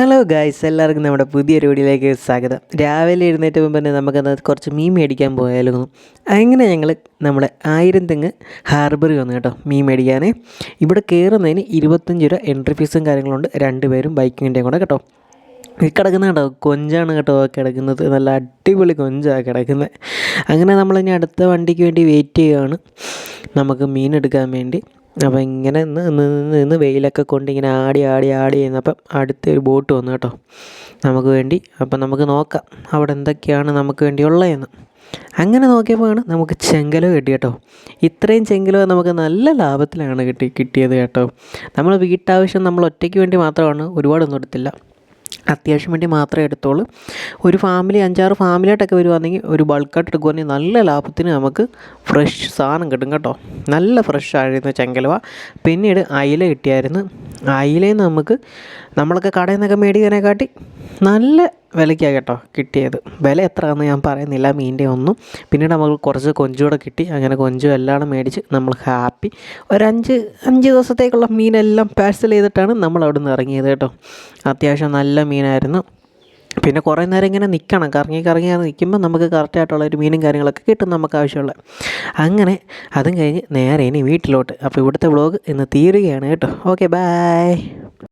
Hello guys, എല്ലാവർക്കും നമ്മുടെ പുതിയൊരു വീഡിയോയിലേക്ക് സ്വാഗതം. രാവിലെ എഴുന്നേറ്റ് മുമ്പ് തന്നെ നമുക്കത് കുറച്ച് മീൻ മേടിക്കാൻ പോയായിരുന്നു. അങ്ങനെ ഞങ്ങൾ നമ്മുടെ ആയിരംതെങ്ങ് ഹാർബറിൽ വന്നു കേട്ടോ മീൻ മേടിക്കാൻ. ഇവിടെ കയറുന്നതിന് 25 രൂപ എൻട്രി ഫീസും കാര്യങ്ങളുണ്ട്. 2 പേരും ബൈക്കിൻ്റെയും കൂടെ കേട്ടോ. ഈ കിടക്കുന്ന കേട്ടോ കൊഞ്ചാണ് കേട്ടോ കിടക്കുന്നത്. നല്ല അടിപൊളി കൊഞ്ചാണ് കിടക്കുന്നത്. അങ്ങനെ നമ്മളിനി അടുത്ത വണ്ടിക്ക് വേണ്ടി വെയിറ്റ് ചെയ്യുകയാണ് നമുക്ക് മീൻ എടുക്കാൻ വേണ്ടി. അപ്പോൾ ഇങ്ങനെ നിന്ന് വെയിലൊക്കെ കൊണ്ട് ഇങ്ങനെ ആടി ചെയ്യുന്നപ്പം അടുത്തൊരു ബോട്ട് വന്നു കേട്ടോ നമുക്ക് വേണ്ടി. അപ്പം നമുക്ക് നോക്കാം അവിടെ എന്തൊക്കെയാണ് നമുക്ക് വേണ്ടി ഉള്ളതെന്ന്. അങ്ങനെ നോക്കിയപ്പോഴാണ് നമുക്ക് ചെങ്കലവ കിട്ടി കേട്ടോ. ഇത്രയും ചെങ്കലവ നമുക്ക് നല്ല ലാഭത്തിലാണ് കിട്ടിയത് കേട്ടോ. നമ്മൾ വീട്ടാവശ്യം നമ്മൾ ഒറ്റയ്ക്ക് വേണ്ടി മാത്രമാണ്, ഒരുപാടൊന്നും എടുത്തില്ല, അത്യാവശ്യം വേണ്ടി മാത്രമേ എടുത്തോളൂ. ഒരു ഫാമിലി 5-6 ഫാമിലിയായിട്ടൊക്കെ വരുവാണെങ്കിൽ ഒരു ബൾക്കായിട്ട് എടുക്കുവാണെങ്കിൽ നല്ല ലാഭത്തിന് നമുക്ക് ഫ്രഷ് സാധനം കിട്ടും കേട്ടോ. നല്ല ഫ്രഷ് ആയിരുന്നു ചെങ്കലവ. പിന്നീട് അയില കിട്ടിയായിരുന്നു. അയിലയിൽ നമ്മളൊക്കെ കടയിൽ നിന്നൊക്കെ മേടിക്കാനെക്കാട്ടി നല്ല വിലയ്ക്കാണ് കേട്ടോ കിട്ടിയത്. വില എത്രയാണെന്ന് ഞാൻ പറയുന്നില്ല മീനിൻ്റെ ഒന്നും. പിന്നീട് നമുക്ക് കുറച്ച് കൊഞ്ചൂടെ കിട്ടി. അങ്ങനെ കൊഞ്ചും എല്ലാം മേടിച്ച് നമ്മൾ ഹാപ്പി. ഒരു 5 ദിവസത്തേക്കുള്ള മീനെല്ലാം പാഴ്സൽ ചെയ്തിട്ടാണ് നമ്മൾ അവിടെ നിന്ന് ഇറങ്ങിയത് കേട്ടോ. അത്യാവശ്യം നല്ല മീനായിരുന്നു. പിന്നെ കുറേ നേരം ഇങ്ങനെ നിൽക്കണം, കറങ്ങി നിൽക്കുമ്പോൾ നമുക്ക് കറക്റ്റായിട്ടുള്ള ഒരു മീനും കാര്യങ്ങളൊക്കെ കിട്ടും നമുക്ക് ആവശ്യമുള്ള. അങ്ങനെ അതും കഴിഞ്ഞ് നേരെ ഇനി വീട്ടിലോട്ട്. അപ്പോൾ ഇവിടുത്തെ വ്ളോഗ് ഇന്ന് തീരുകയാണ് കേട്ടോ. Okay, by.